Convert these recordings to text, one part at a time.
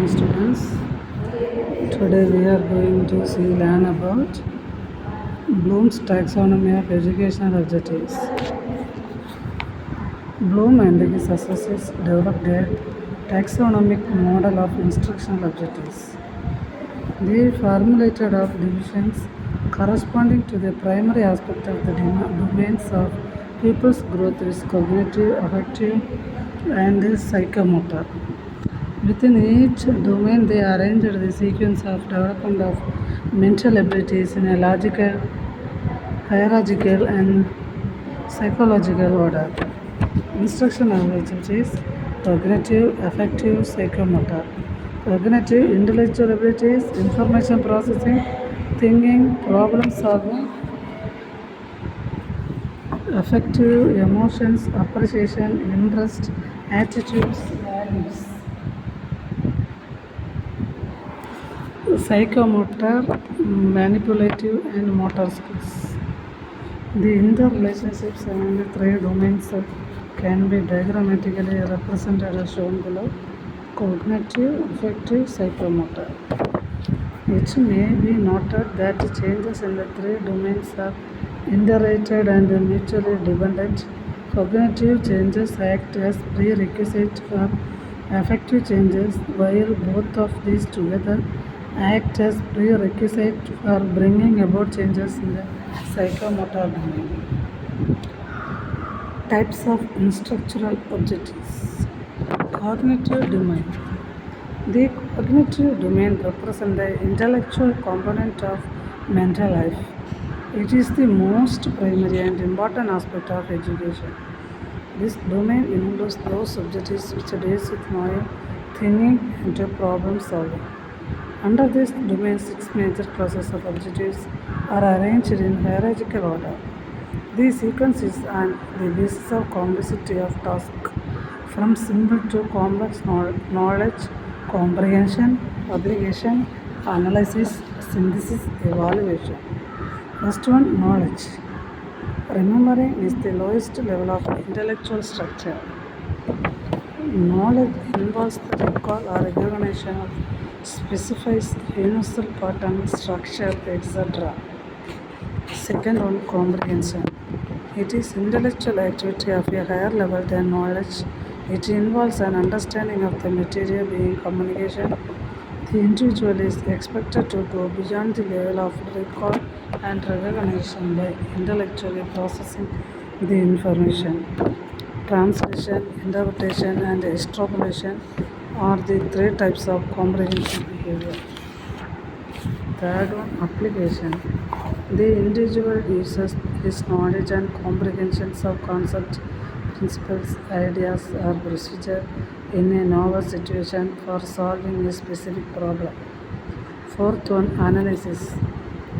students. Today we are going to learn about Bloom's taxonomy of educational objectives. Bloom and his associates developed a taxonomic model of instructional objectives. They formulated of divisions corresponding to the primary aspect of the domains of people's growth is cognitive, affective, and psychomotor. Within each domain, they arranged the sequence of development of mental abilities in a logical, hierarchical, and psychological order. Instructional abilities: cognitive, affective, psychomotor. Cognitive, intellectual abilities, information processing, thinking, problem solving. Affective, emotions, appreciation, interest, attitudes, values. Psychomotor, manipulative, and motor skills. The interrelationships among the three domains can be diagrammatically represented as shown below: cognitive, affective, psychomotor. It may be noted that changes in the three domains are interrelated and mutually dependent. Cognitive changes act as prerequisite for affective changes, while both of these together act as prerequisite for bringing about changes in the psychomotor domain. Types of instructional objectives. Cognitive domain. The cognitive domain represents the intellectual component of mental life. It is the most primary and important aspect of education. This domain includes those objectives which deals with knowing, thinking, and problem solving. Under this domain, 6 major classes of objectives are arranged in hierarchical order. The sequence is on the basis of complexity of task, from simple to complex knowledge, comprehension, application, analysis, synthesis, evaluation. First one, knowledge. Remembering is the lowest level of intellectual structure. Knowledge involves the recall or recognition of specified universal pattern, structure, etc. Second one, comprehension. It is intellectual activity of a higher level than knowledge. It involves an understanding of the material being communication. The individual is expected to go beyond the level of recall and recognition by intellectually processing the information. Translation, interpretation, and extrapolation are the three types of comprehensive behavior. Third one, application. The individual uses his knowledge and comprehensions of concepts, principles, ideas, or procedure in a novel situation for solving a specific problem. Fourth one, analysis.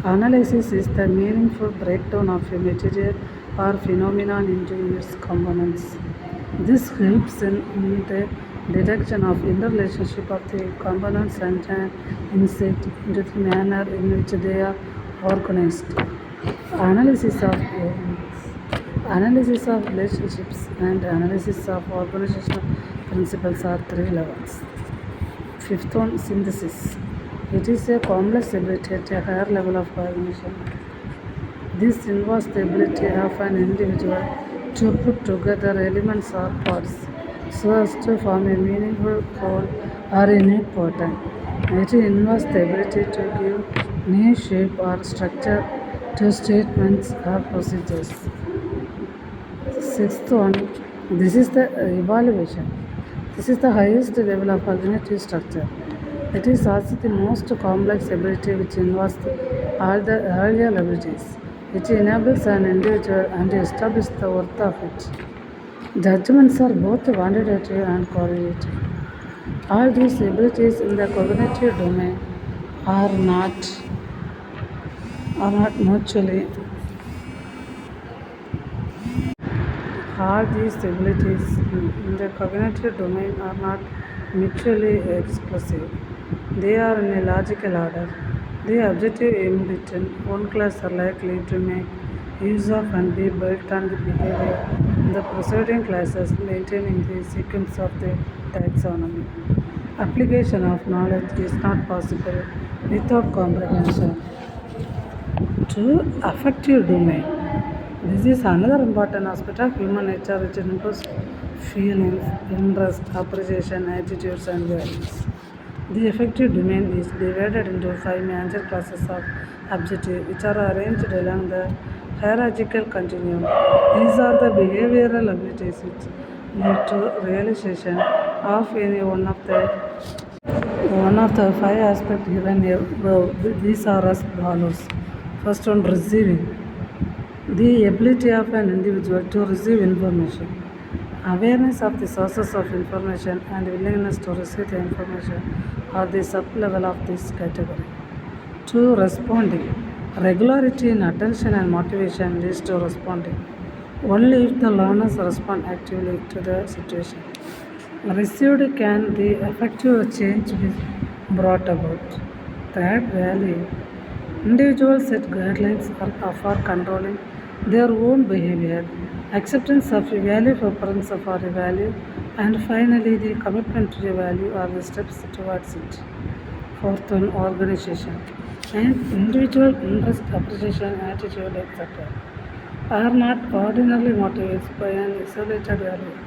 Analysis is the meaningful breakdown of a material or phenomenon into its components. This helps in the detection of interrelationship of the components and an insight into the manner in which they are organized. Analysis of relationships and analysis of organizational principles are three levels. Fifth one, synthesis. It is a complex ability at a higher level of cognition. This involves the ability of an individual to put together elements or parts so as to form a meaningful whole or a unique pattern. It involves the ability to give new shape or structure to statements or procedures. Sixth one, this is the evaluation. This is the highest level of cognitive structure. It is also the most complex ability which involves all the earlier abilities. It enables an individual and establishes the worth of it. Judgments are both quantitative and qualitative. All these abilities in the cognitive domain are not mutually. All these abilities in the cognitive domain are not mutually exclusive. They are in a logical order. The objective aimed at one class are likely to make use of and be built on the behavior in the preceding classes, maintaining the sequence of the taxonomy. Application of knowledge is not possible without comprehension. To affective domain. This is another important aspect of human nature which includes feelings, interest, appreciation, attitudes, and values. The affective domain is divided into five major classes of objectives which are arranged along the hierarchical continuum. These are the behavioral abilities which lead to realization of any one of the five aspects given above. These are as follows. First one, receiving. The ability of an individual to receive information. Awareness of the sources of information and willingness to receive the information are the sub-level of this category. 2. Responding. Regularity in attention and motivation leads to responding. Only if the learners respond actively to the situation received can the effective change be brought about. Third, value. Individuals set guidelines for controlling their own behavior, acceptance of a value preference for a value, and finally the commitment to a value are the steps towards it. Fourth one, organization. And individual interest, appreciation, attitude, etc. are not ordinarily motivated by an isolated value.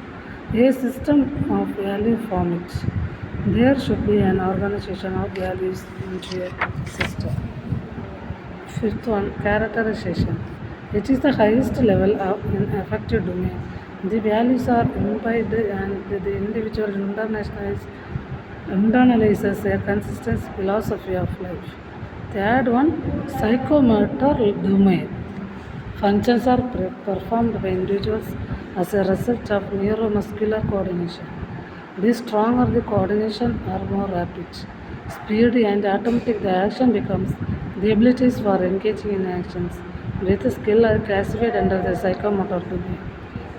A system of value from it. There should be an organization of values into a system. Fifth one, characterization. It is the highest level of an affective domain. The values are imbibed and the individual internalizes a consistent philosophy of life. Third one, psychomotor domain. Functions are performed by individuals as a result of neuromuscular coordination. The stronger the coordination or more rapid, speedy and automatic the action becomes, the abilities for engaging in actions with skill are classified under the psychomotor domain.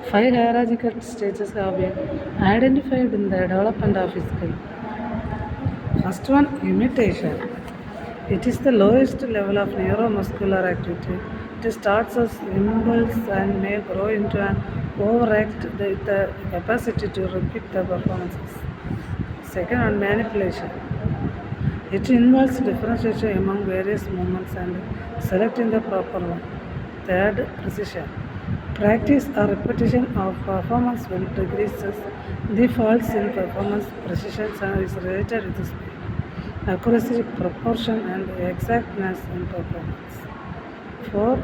Five hierarchical stages have been identified in the development of skill. First one, imitation. It is the lowest level of neuromuscular activity. It starts as impulse and may grow into an overact with the capacity to repeat the performances. Second one, manipulation. It involves differentiation among various movements and selecting the proper one. Third, precision. Practice or repetition of performance will decreases the faults in performance precision is related with speed, accuracy, proportion, and exactness in performance. 4.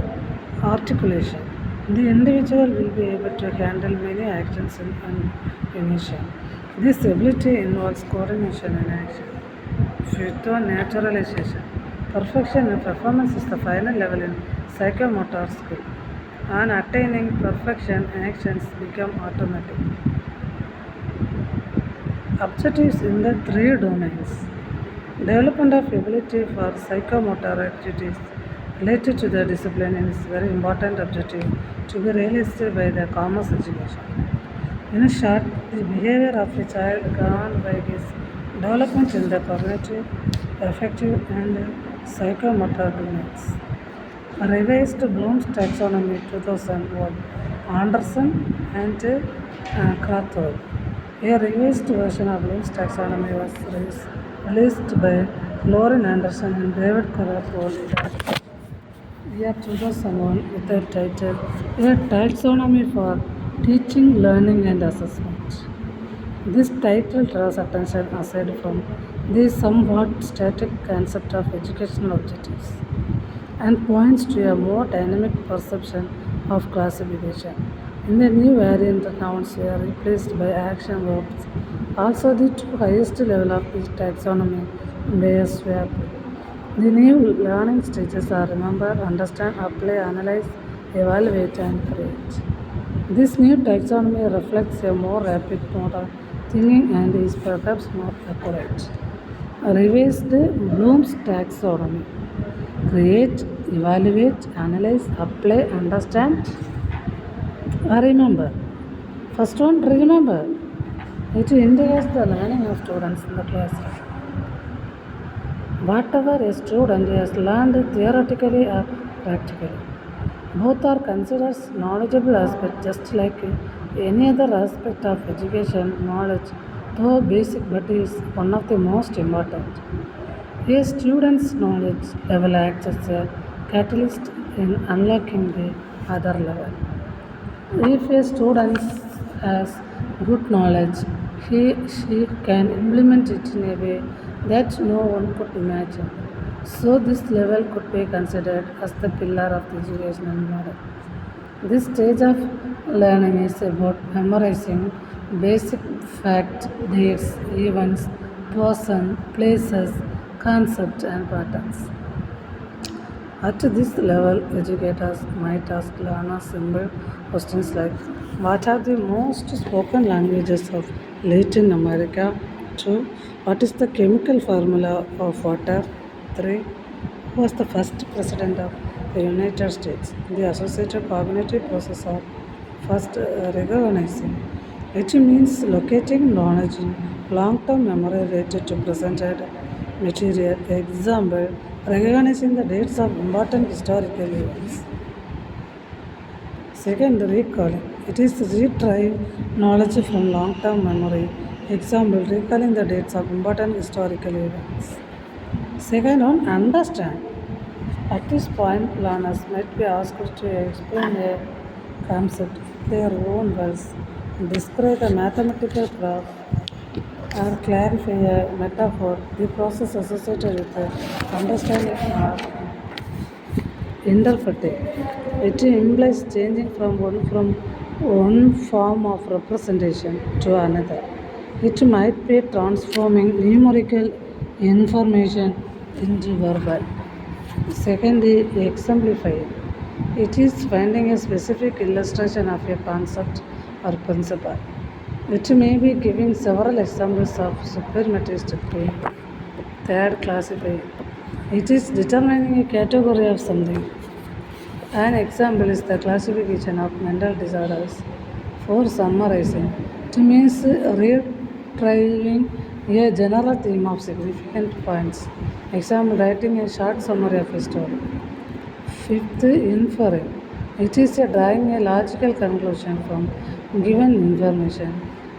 Articulation. The individual will be able to handle many actions in unison. This ability involves coordination and action. Fifth one, naturalization. Perfection in performance is the final level in psychomotor skill. On attaining perfection, actions become automatic. Objectives in the three domains. Development of ability for psychomotor activities related to the discipline is very important objective to be realized by the commerce education. In short, the behavior of a child governed by his development in the cognitive, affective, and psychomotor domains. Revised Bloom's taxonomy 2001, Anderson and Krathwood. A revised version of Bloom's taxonomy was released by Lauren Anderson and David Krathwood in the year 2001 with the title A Taxonomy for Teaching, Learning and Assessment. This title draws attention aside from the somewhat static concept of educational objectives and points to a more dynamic perception of classification. In the new variant, nouns were replaced by action verbs. Also, the two highest level of the taxonomy were swapped. The new learning stages are remember, understand, apply, analyze, evaluate, and create. This new taxonomy reflects a more rapid mode of thinking and is perhaps more accurate. Revised Bloom's taxonomy. Create, evaluate, analyze, apply, understand, remember. First one, remember. It indicates the learning of students in the classroom. Whatever a student has learned theoretically or practically, both are considered knowledgeable aspects just like any other aspect of education. Knowledge though basic but is one of the most important. A student's knowledge level acts as a catalyst in unlocking the other level. If a student has good knowledge, she can implement it in a way that no one could imagine. So this level could be considered as the pillar of the educational model. This stage of learning is about memorizing basic facts, dates, events, person, places, concepts, and patterns. At this level, educators might ask learners simple questions like what are the most spoken languages of Latin America? 2. What is the chemical formula of water? 3. Who was the first president of the United States? The associated cognitive process of first recognizing. It means locating knowledge in long-term memory related to presented material. Example, recognizing the dates of important historical events. Second, recalling. It is retrieve knowledge from long-term memory. Example, recalling the dates of important historical events. Second one, understand. At this point, learners might be asked to explain a concept in their own words, describe a mathematical graph, or clarify a metaphor. The process associated with understanding or interpreting. It implies changing from one form of representation to another. It might be transforming numerical information into verbal. Secondly, exemplifying. It is finding a specific illustration of a concept or principle. It may be giving several examples of supplementary technique. Third, classifying. It is determining a category of something. An example is the classification of mental disorders. For summarizing, it means retrieving a general theme of significant points. Example, writing a short summary of a story. Fifth, inferring. It is a drawing a logical conclusion from given information.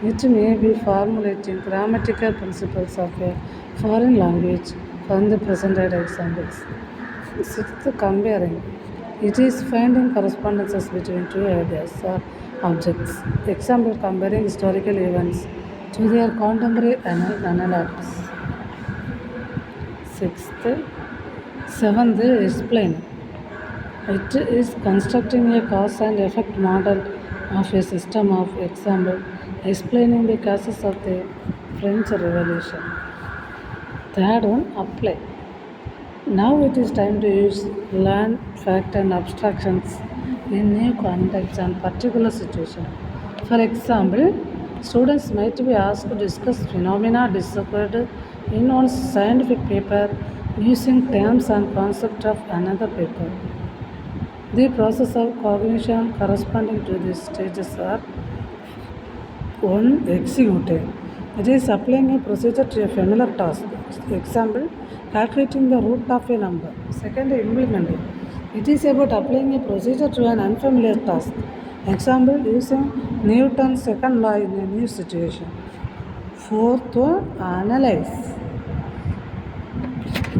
It may be formulating grammatical principles of a foreign language from the presented examples. Sixth, comparing. It is finding correspondences between two ideas or objects. Example, comparing historical events to their contemporary analogs. Sixth, seventh, explain. It is constructing a cause and effect model of a system of example, explaining the causes of the French Revolution. Third one, apply. Now it is time to use learn fact and abstractions in new contexts and particular situation. For example, students might be asked to discuss phenomena described in one scientific paper using terms and concepts of another paper. The process of cognition corresponding to these stages are 1. Executing. It is applying a procedure to a familiar task. Example, calculating the root of a number. Second, implementing. It is about applying a procedure to an unfamiliar task. Example, using Newton's second law in a new situation. Fourth one, analyze.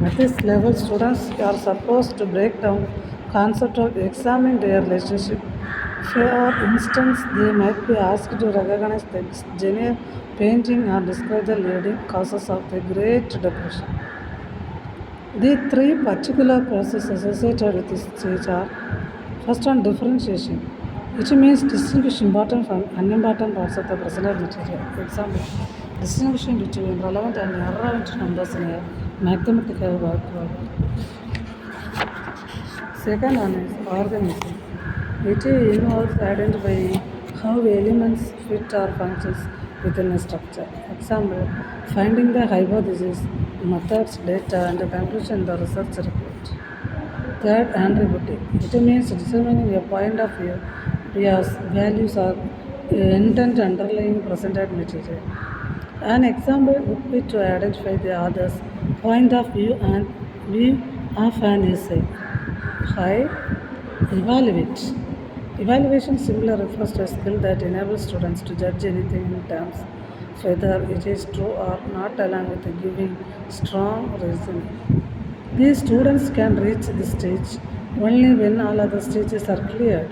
At this level, students are supposed to break down concept of examining their relationship. For instance, they might be asked to recognize the genuine painting or describe the leading causes of the Great Depression. The three particular processes associated with this stage are first one, differentiation, which means distinguish important from unimportant parts of the presented material. For example, distinguishing between relevant and irrelevant numbers in a mathematical work problem. Second one is organizing. It involves identifying how elements fit or functions within a structure. Example, finding the hypothesis, methods, data, and the conclusion in the research report. Third, attributing. It means determining a point of view, bias, values, or intent underlying presented material. An example would be to identify the author's point of view and view of an essay. 5. Evaluate. Evaluation simply refers to a skill that enables students to judge anything in terms whether it is true or not, along with giving strong reasoning. These students can reach this stage only when all other stages are cleared.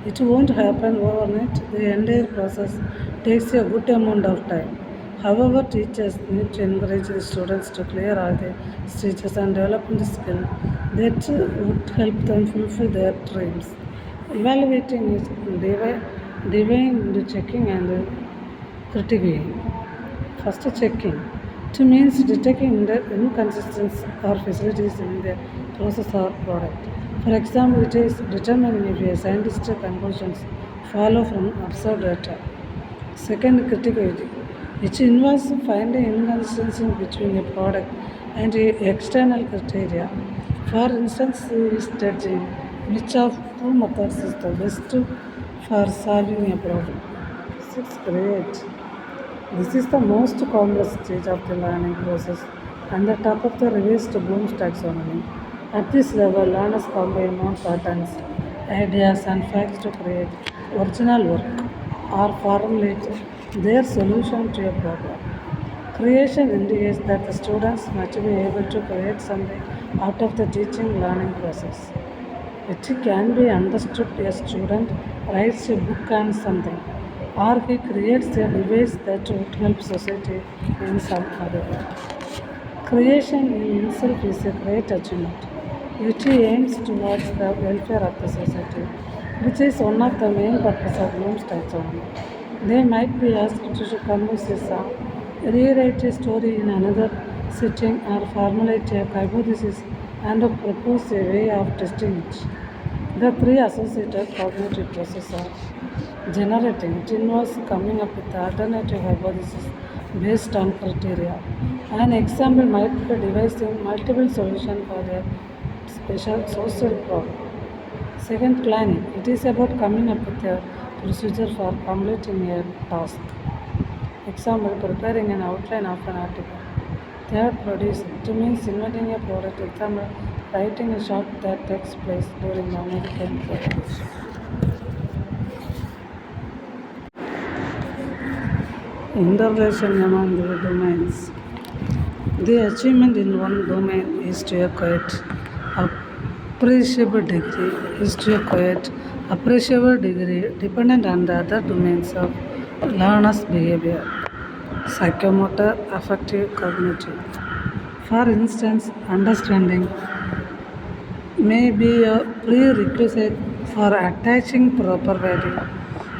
It won't happen overnight. The entire process takes a good amount of time. However, teachers need to encourage the students to clear all the stages and develop the skill that would help them fulfill their dreams. Evaluating is divine checking and critiquing. First, checking. To means detecting the inconsistencies or facilities in the process or product. For example, it is determining if a scientific conclusions follow from observed data. Second, criticality, which involves finding inconsistency between a product and a external criteria. For instance, is judging which of two methods is the best for solving a problem. Six, great. This is the most complex stage of the learning process and the top of the revised Bloom's taxonomy. At this level, learners combine known patterns, ideas, and facts to create original work or formulate their solution to a problem. Creation indicates that the students must be able to create something out of the teaching learning process. It can be understood a student writes a book on something, or he creates a device that would help society in some other way. Creation in itself is a great achievement. It aims towards the welfare of the society, which is one of the main purposes of Bloom's taxonomy. They might be asked to compose a song, rewrite a story in another setting, or formulate a hypothesis and propose a way of testing it. The three associated cognitive processes are generating. It involves coming up with alternative hypotheses based on criteria. An example might be devising multiple solutions for a special social problem. Second, planning. It is about coming up with a procedure for completing a task. Example, preparing an outline of an article. Third, producing. It means inventing a product. Example, writing a short that takes place during the American Revolution. Interrelation among the domains. The achievement in one domain is to acquire appreciable degree dependent on the other domains of learner's behavior, psychomotor, affective, cognitive. For instance, understanding may be a prerequisite for attaching proper value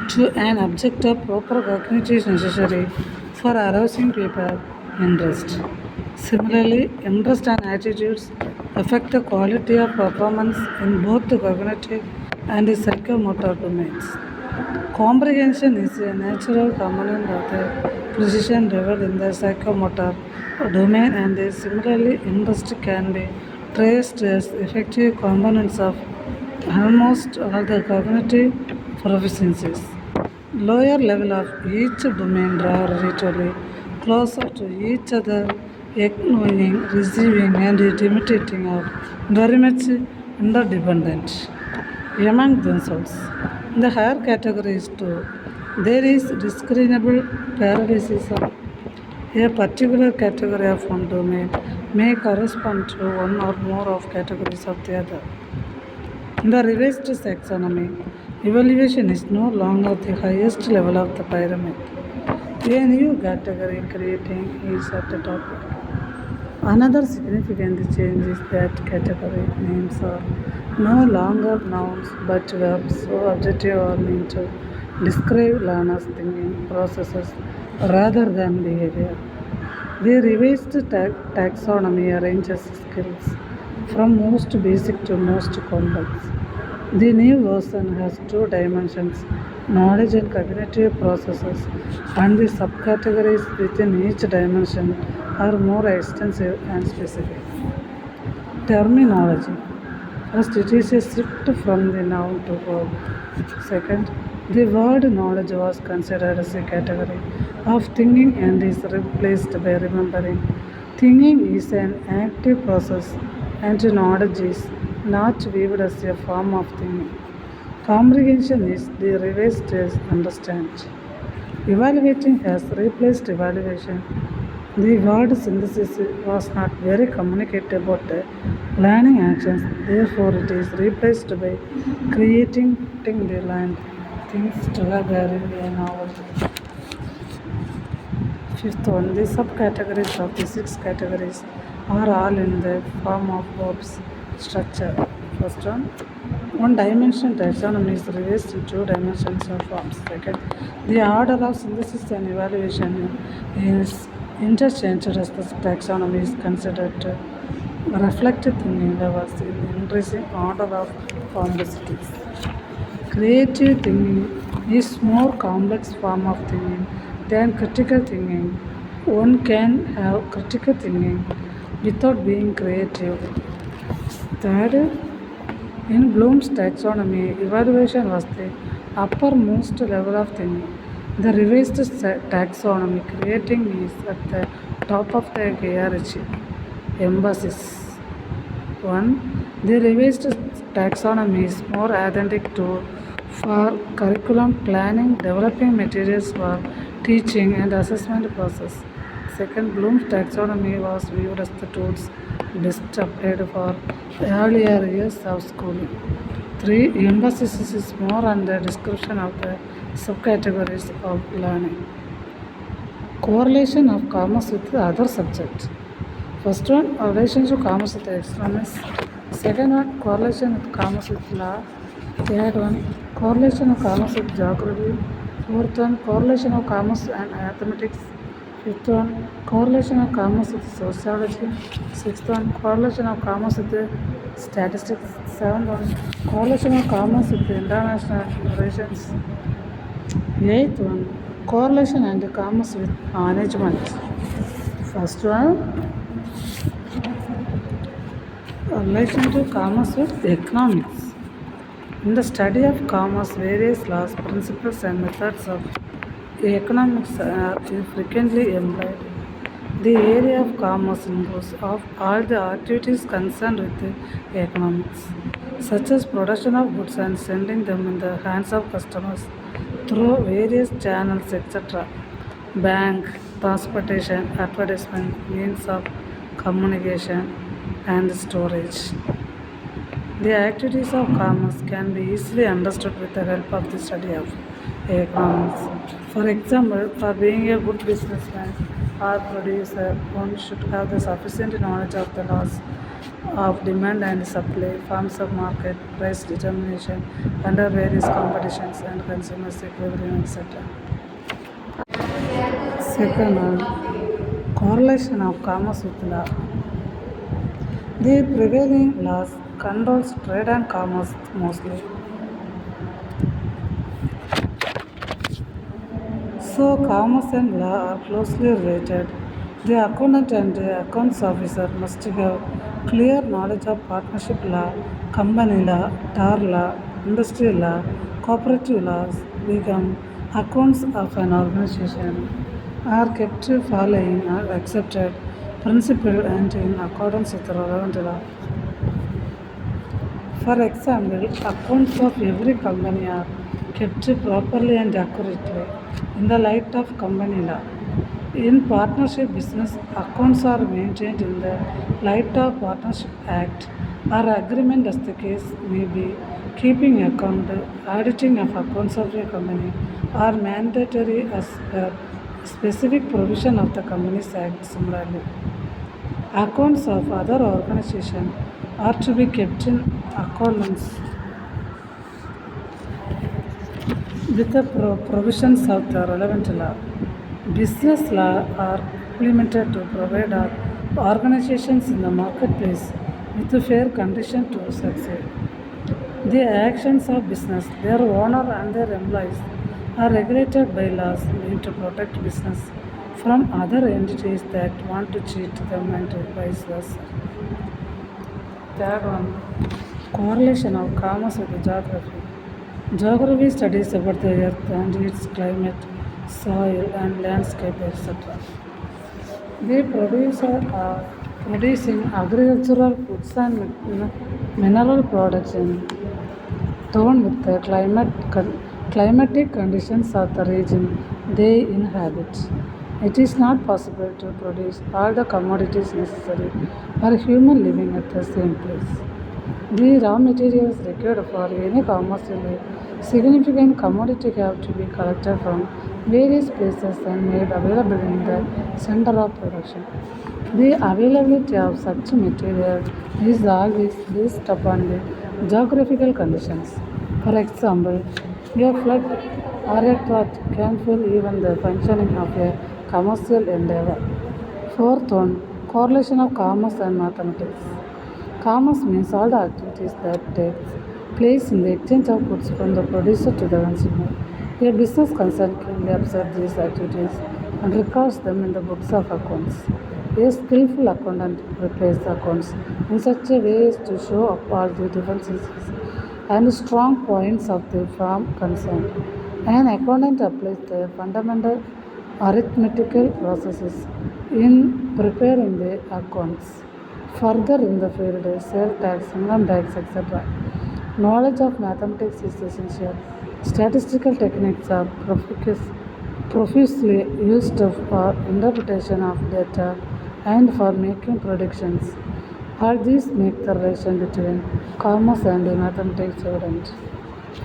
to an object of proper cognition is necessary for arousing people interest. Similarly, interest and attitudes affect the quality of performance in both the cognitive and the psychomotor domains. Comprehension is a natural component of the precision level in the psychomotor domain, and similarly, interest can be traced as effective components of almost all the cognitive proficiencies. Lower level of each domain draw relatively closer to each other, acknowledging, receiving, and imitating are very much interdependent among themselves. The higher categories too. There is discernible parallelism. A particular category of one domain may correspond to one or more of categories of the other. In the revised taxonomy, evaluation is no longer the highest level of the pyramid. A new category creating is at the top. Another significant change is that category names are no longer nouns but verbs so objective or meant to describe learners' thinking processes rather than behavior. The revised taxonomy arranges skills from most basic to most complex. The new version has two dimensions, knowledge and cognitive processes, and the subcategories within each dimension are more extensive and specific. Terminology. First, it is a shift from the noun to verb. Second, the word knowledge was considered as a category of thinking and is replaced by remembering. Thinking is an active process and knowledge is not viewed as a form of thinking. Comprehension is the revised as understand. Evaluating has replaced evaluation. The word synthesis was not very communicative about planning actions, therefore, it is replaced by creating the land things together in a novel. Fifth one, the subcategories of the six categories are all in the form of verbs structure. First one dimension taxonomy is reversed in two dimensions of forms. Second, the order of synthesis and evaluation is interchanged as the taxonomy is considered to reflect thinking levels in increasing order of complexities. Creative thinking is more complex form of thinking than critical thinking. One can have critical thinking without being creative. Third, in Bloom's taxonomy, evaluation was the uppermost level of thinking. The revised taxonomy creating is at the top of the hierarchy. Emphasis. 1. The revised taxonomy is more authentic tool for curriculum planning, developing materials for teaching and assessment process. Second, Bloom's taxonomy was viewed as the tools best applied for earlier years of schooling. 3. Emphasis is more on the description of the subcategories of learning. Correlation of commerce with other subjects. First one, relation to commerce with economics. Second one, correlation with commerce with law. Third one, correlation of commerce with geography. Fourth one, correlation of commerce and mathematics. Fifth one, correlation of commerce with sociology. Sixth one, correlation of commerce with statistics. Seventh one, correlation of commerce with international relations. Eighth one, correlation and commerce with management. First one, relation to commerce with economics. In the study of commerce, various laws, principles, and methods of economics are frequently employed. The area of commerce includes of all the activities concerned with economics, such as production of goods and sending them in the hands of customers through various channels, etc. Bank, transportation, advertisement, means of communication, and storage. The activities of commerce can be easily understood with the help of the study of economics. For example, for being a good businessman or producer, one should have the sufficient knowledge of the laws of demand and supply, forms of market, price determination under various competitions and consumers equilibrium, etc. Second one, correlation of commerce with law. The prevailing laws controls trade and commerce mostly. So commerce and law are closely related. The accountant and the accounts officer must have clear knowledge of partnership law, company law, tar law, industrial law, cooperative laws, become accounts of an organization are kept following or accepted principle and in accordance with the relevant law. For example, accounts of every company are kept properly and accurately in the light of company law. In partnership business, accounts are maintained in the light of Partnership Act or agreement as the case may be. Keeping account, auditing of accounts of a company are mandatory as per specific provision of the Companies Act. Similarly, accounts of other organizations are to be kept in accordance with the provisions of the relevant law. Business law are implemented to provide organizations in the marketplace with a fair condition to succeed. The actions of business, their owner and their employees are regulated by laws meant to protect business from other entities that want to cheat them and vice versa. Third one, correlation of commerce with geography. Geography studies about the earth and its climate, soil and landscape, etc. They are producing agricultural goods and mineral products in tone with the climatic conditions of the region they inhabit. It is not possible to produce all the commodities necessary for human living at the same place. The raw materials required for any commercially significant commodity have to be collected from various places and made available in the center of production. The availability of such material is always based upon the geographical conditions. For example, a flood or a drought can fill even the functioning of a commercial endeavor. Fourth one, correlation of commerce and mathematics. Commerce means all the activities that take place in the exchange of goods from the producer to the consumer. A business concern can observe these activities and records them in the books of accounts. A skillful accountant prepares the accounts in such a way as to show up all the differences and strong points of the firm concerned. An accountant applies the fundamental arithmetical processes in preparing the accounts. Further in the field, sales tax, income tax, etc. Knowledge of mathematics is essential. Statistical techniques are profusely used for interpretation of data and for making predictions. All these make the relation between commerce and mathematics evident.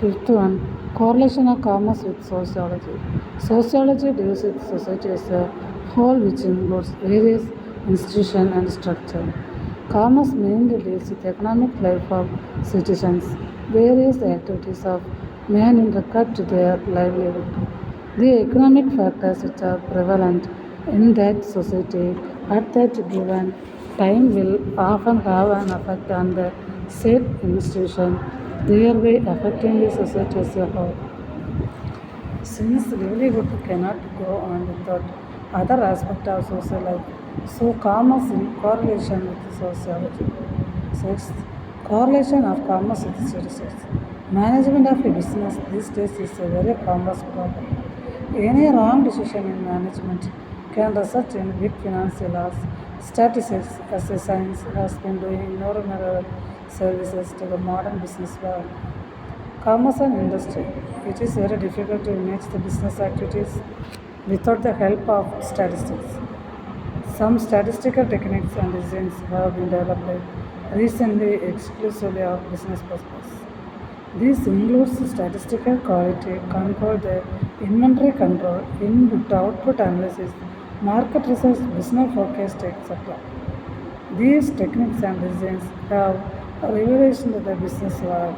Fifth one, correlation of commerce with sociology. Sociology deals with society as a whole, which includes various institutions and structure. Commerce mainly deals with economic life of citizens, various activities of men in regard to their livelihood. The economic factors which are prevalent in that society at that given time will often have an effect on the said institution, thereby affecting the society as a whole. Since livelihood cannot go on without other aspects of social life, so commerce in correlation with sociology. Sixth, correlation of commerce with statistics. Management of a business these days is a very complex problem. Any wrong decision in management can result in big financial loss. Statistics as a science has been doing innumerable services to the modern business world. Commerce and industry. It is very difficult to manage the business activities without the help of statistics. Some statistical techniques and designs have been developed recently exclusively of business purpose. This includes statistical quality control, the inventory control, input-output analysis, market research, business forecast, etc. These techniques and designs have revelation to the business world.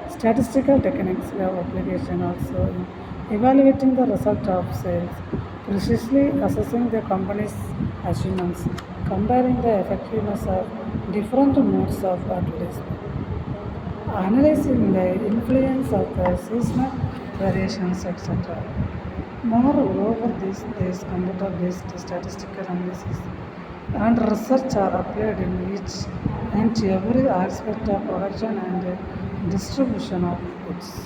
Statistical techniques have application also in evaluating the result of sales, precisely assessing the company's achievements, comparing the effectiveness of different modes of advertisement, analyzing the influence of the seasonal variations, etc. Moreover, these computer-based statistical analysis and research are applied in each and every aspect of production and distribution of goods.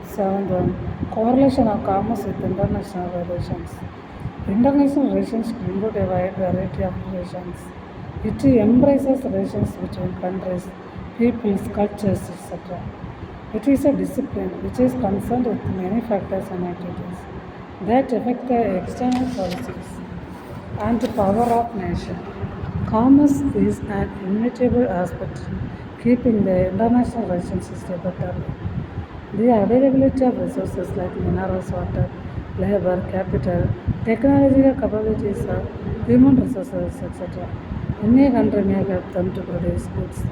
Seventh one, correlation of commerce with international relations. International relations include a wide variety of relations. It embraces relations between countries, peoples, cultures, etc. It is a discipline which is concerned with many factors and activities that affect the external policies and the power of nation. Commerce is an inevitable aspect keeping the international relations better. The availability of resources like minerals, water, labor, capital, technological capabilities, human resources, etc. Any country may help them to produce goods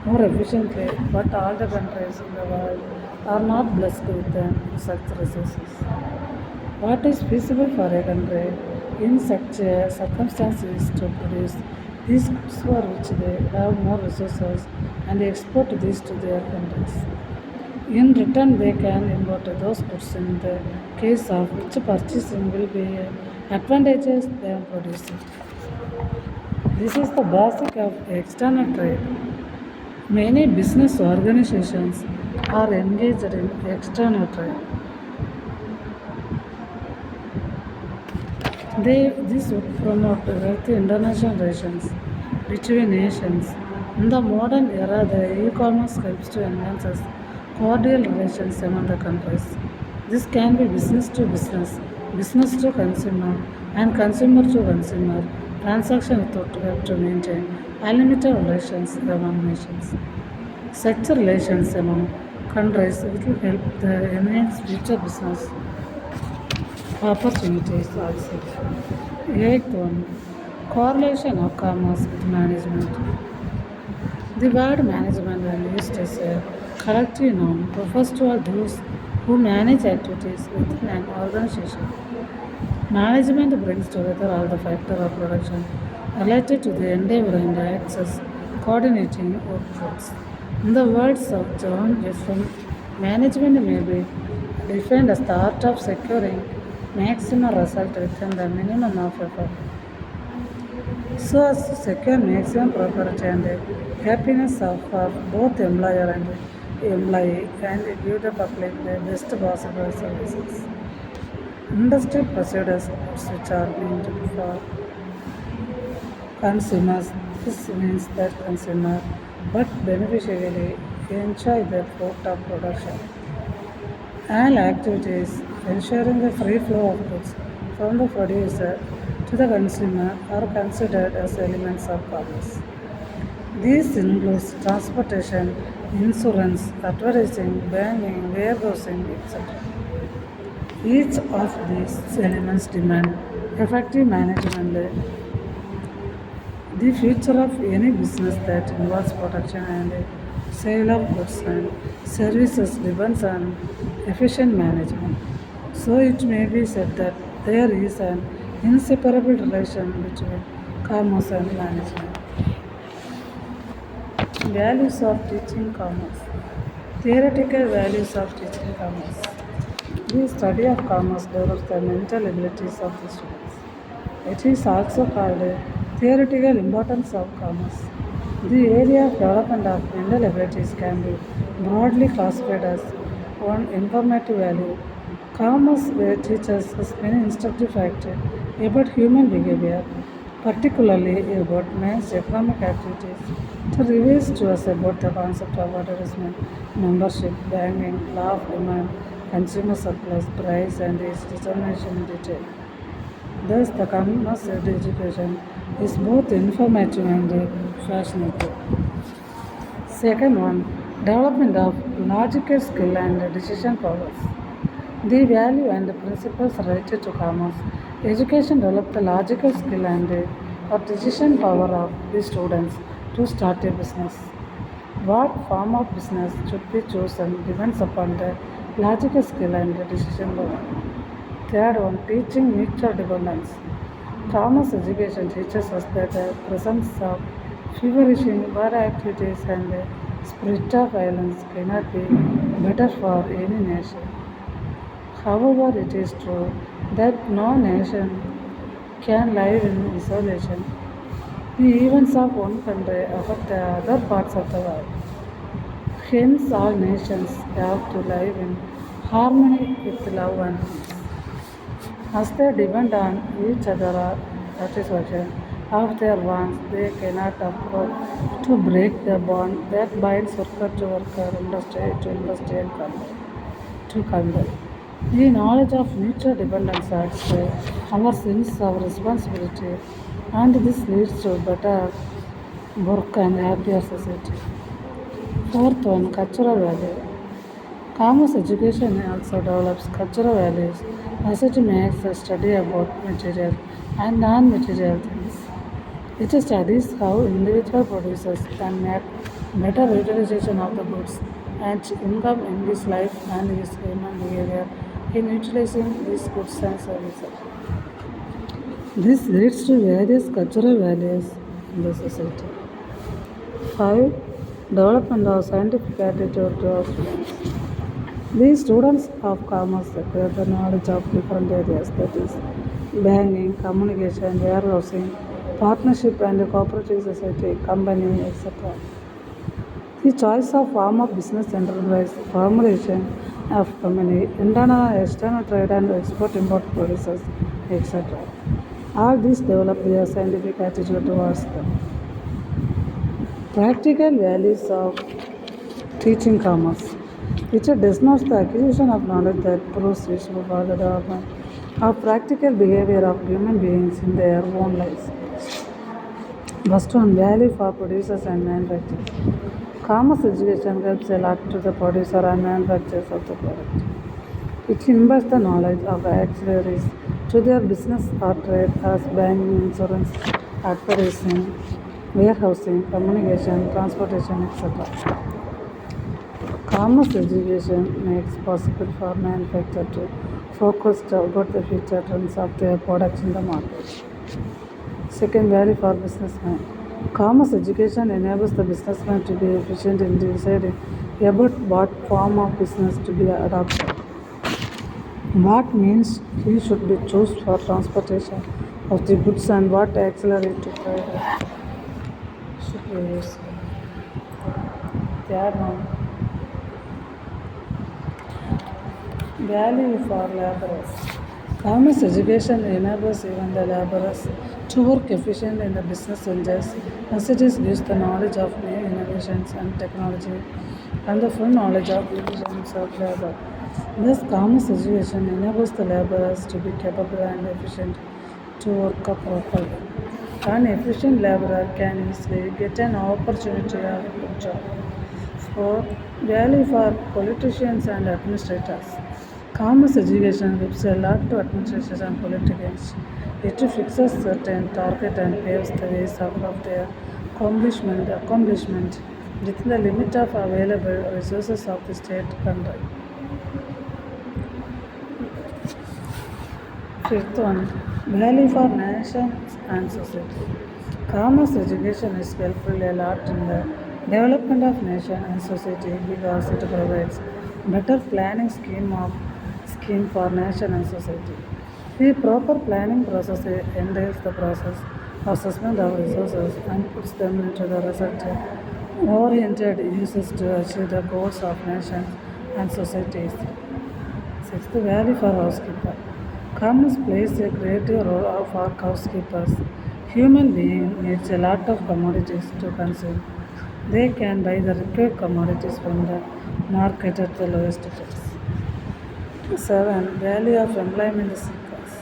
more efficiently, but all the countries in the world are not blessed with such resources. What is feasible for a country in such circumstances to produce these goods for which they have more resources and export these to their countries. In return, they can import those goods in the case of which purchasing will be advantageous than producing. This is the basic of external trade. Many business organizations are engaged in external trade. This would promote healthy international relations between nations. In the modern era, the e-commerce helps to enhance cordial relations among the countries. This can be business to consumer, and consumer to consumer, transaction without help to maintain unlimited relations among nations. Such relations among countries will help the enhance future business opportunities also. Eighth one, correlation of commerce with management. The word management, when used as a collective noun, refers to all those who manage activities within an organization. Management brings together all the factors of production related to the endeavor and access, coordinating outputs. In the words of John Griffin, management may be defined as the art of securing maximum result within the minimum of effort, so as to secure maximum prosperity and happiness of both employer and employee and give the public the best possible services. Industry procedures which are meant for consumers. This means that consumer but beneficially enjoy the fruit of production. All activities ensuring the free flow of goods from the producer to the consumer are considered as elements of commerce. These include transportation, insurance, advertising, banking, warehousing, etc. Each of these elements demand effective management. The future of any business that involves production and sale of goods and services depends on efficient management. So it may be said that there is an inseparable relation between commerce and management. Values of teaching commerce. Theoretical values of teaching commerce. The study of commerce develops the mental abilities of the students. It is also called a theoretical importance of commerce. The area of development of mental abilities can be broadly classified as one informative value. Commerce where teaches us many instructive facts about human behavior, particularly about man's economic activities. It reveals to us about the concept of advertisement, membership, banking, law of demand, consumer surplus, price, and its determination in detail. Thus, the commerce education is both informative and fascinating. Second one, development of logical skill and decision powers. The value and the principles related to commerce. Education develops the logical skill and or decision power of the students to start a business. What form of business should be chosen depends upon the logical skill and the decision power. Third one, teaching mutual dependence. Commerce education teaches us that the presence of flourishing war activities and the spirit of violence cannot be better for any nation. However, it is true that no nation can live in isolation. The events of one country affect the other parts of the world. Hence, all nations have to live in harmony with love and peace. As they depend on each other or satisfaction of their wants, they cannot afford to break the bond that binds worker to worker, industry to industry, and country to country. The knowledge of mutual dependence adds to our sense of responsibility, and this leads to better work and happier society. Fourth one, cultural value. Commerce education also develops cultural values as it makes a study about material and non-material things. It studies how individual producers can make better utilization of the goods and income in his life and his human behavior in utilizing these goods and services. This leads to various cultural values in the society. 5. Development of scientific attitude to students. These students of commerce acquire the knowledge of different areas, that is, banking, communication, warehousing, partnership and cooperative society, company, etc. The choice of form of business enterprise, formulation of company, internal and external trade and export import producers, etc. All these develop their scientific attitude towards them. Practical values of teaching commerce. It denotes the acquisition of knowledge that proves useful for the development of practical behavior of human beings in their own lives. First one, value for producers and manufacturers. Commerce education helps a lot to the producer and manufacturers of the product. It embeds the knowledge of auxiliaries to their business or trade as banking, insurance, advertising, warehousing, communication, transportation, etc. Commerce education makes possible for manufacturers to focus about the future trends of their products in the market. Second, value for businessmen. Commerce education enables the businessman to be efficient in deciding about what form of business to be adopted. What means he should be chosen for transportation of the goods and what accelerate to trade should be used. Third one, value for laborers. Commerce education enables even the laborers to work efficiently in the business engines as it is gives the knowledge of new innovations and technology and the full knowledge of divisions of labor. Thus, commerce education enables the laborers to be capable and efficient to work properly. An efficient laborer can easily get an opportunity of a good job. 4. Value for politicians and administrators. Commerce education gives a lot to administrators and politicians. It fixes certain target and paves the ways of their accomplishment within the limit of available resources of the state country. Fifth one, value for nations and society. Commerce education is helpful a lot in the development of nation and society because it provides better planning scheme for nation and society. The proper planning process entails the process of assessment of resources and puts them into the result-oriented uses to achieve the goals of nations and societies. Sixth, value for housekeeper. Commerce plays a creative role for housekeepers. Human being needs a lot of commodities to consume. They can buy the required commodities from the market at the lowest price. 7. Value of employment seekers.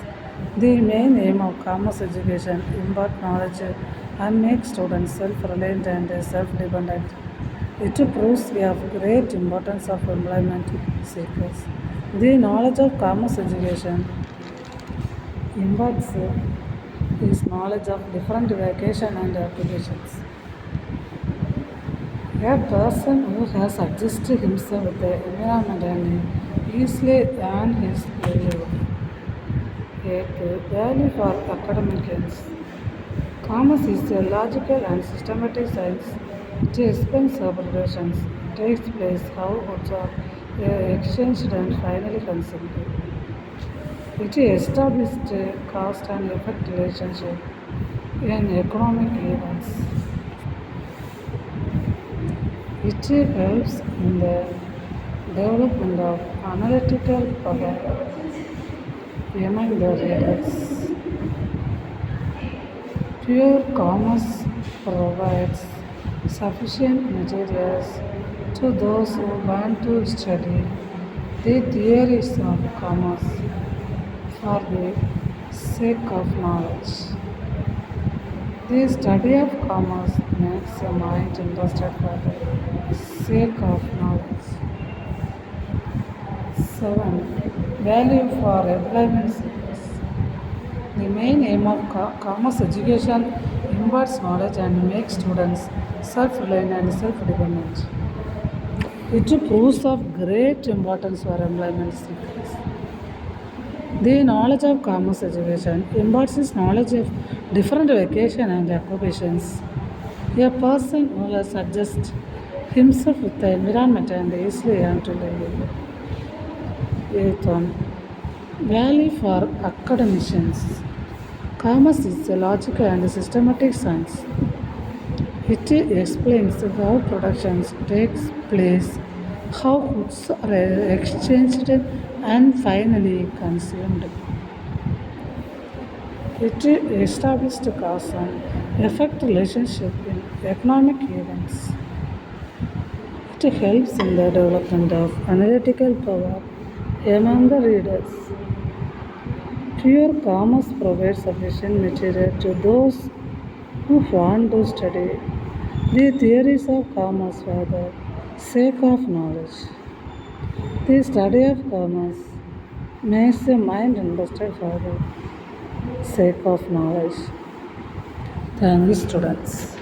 The main aim of commerce education impart knowledge and make students self-reliant and self-dependent. It proves of great importance of employment seekers. The knowledge of commerce education imparts is knowledge of different vocation and occupations. A person who has adjusted himself with the environment and easily earn his livelihood. Eighth, value for academicians. Commerce is a logical and systematic science. It explains operations, takes place, how goods are exchanged and finally consumed. It established a cause and effect relationship in economic events. It helps in the development of analytical power among the readers. Pure commerce provides sufficient materials to those who want to study the theories of commerce for the sake of knowledge. The study of commerce makes the mind interested for the sake of knowledge. 7. Value for employment seekers. The main aim of commerce education imparts knowledge and makes students self-reliant and self-dependent. It proves of great importance for employment seekers. The knowledge of commerce education imparts his knowledge of different vocation and occupations. A person who has adjusted himself with the environment and easily earn to live. Eighth one, value for academicians. Commerce is a logical and systematic science. It explains how production takes place, how goods are exchanged and finally consumed. It established cause and effect relationship in economic events. It helps in the development of analytical power among the readers. Pure commerce provides sufficient material to those who want to study the theories of commerce for the sake of knowledge. The study of commerce makes the mind interested for the sake of knowledge. Thank you, students.